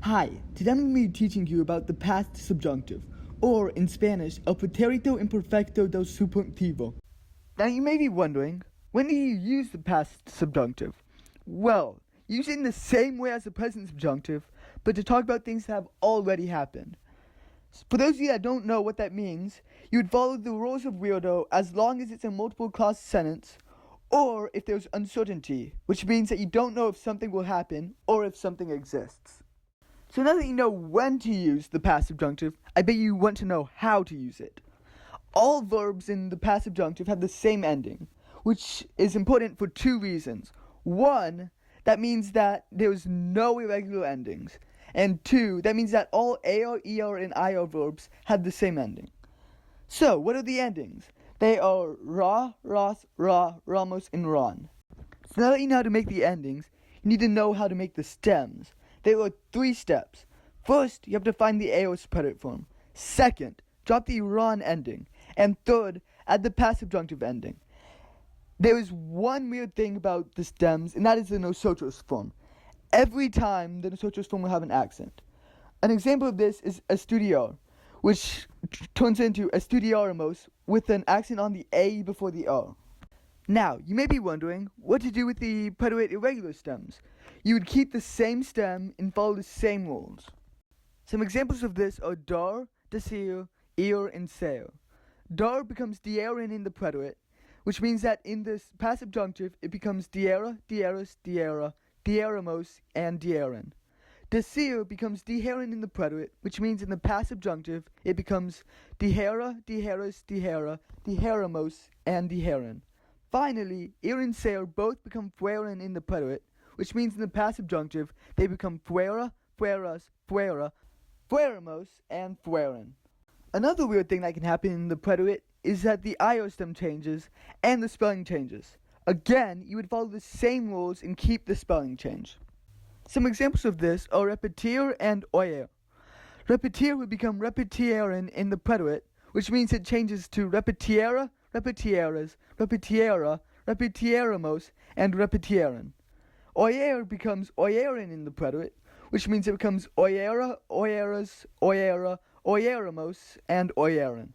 Hi, today I'm going to be teaching you about the past subjunctive, or in Spanish, el pretérito imperfecto del subjuntivo. Now you may be wondering, when do you use the past subjunctive? Well, use it in the same way as the present subjunctive, but to talk about things that have already happened. For those of you that don't know what that means, you would follow the rules of weirdo as long as it's a multiple clause sentence, or if there's uncertainty, which means that you don't know if something will happen or if something exists. So now that you know when to use the past subjunctive, I bet you want to know how to use it. All verbs in the past subjunctive have the same ending, which is important for two reasons. One, that means that there's no irregular endings. And two, that means that all AR, ER, and IR verbs have the same ending. So, what are the endings? They are ra, ras, ra, ramos, and ron. So now that you know how to make the endings, you need to know how to make the stems. There are 3 steps. First, you have to find the aorist predicate form. Second, drop the ron ending. And third, add the past subjunctive ending. There is one weird thing about the stems, and that is the nosotros form. Every time, the nosotros form will have an accent. An example of this is estudiar, which turns into estudiaremos with an accent on the A before the R. Now, you may be wondering what to do with the predicate irregular stems. You would keep the same stem and follow the same rules. Some examples of this are dar, decir, ir, and ser. Dar becomes dieren in the predicate, which means that in this past subjunctive it becomes diera, dieras, diera, dieramos, and dieren. Decir becomes diheren in the predicate, which means in the past subjunctive it becomes dihera, diheras, dihera, diheramos, and diheren. Finally, ir and ser both become fueran in the predicate, which means in the past subjunctive they become fuera, fueras, fuera, fueramos, and fueran. Another weird thing that can happen in the predicate is that the IO stem changes and the spelling changes. Again, you would follow the same rules and keep the spelling change. Some examples of this are repetir and oyer. Repetir would become repetieren in the predicate, which means it changes to repetiera, repetieras, repetiera, repetieramos, and repetieren. Oyer becomes oyeren in the predicate, which means it becomes oyera, oyeras, oyera, oyeramos, and oyeren.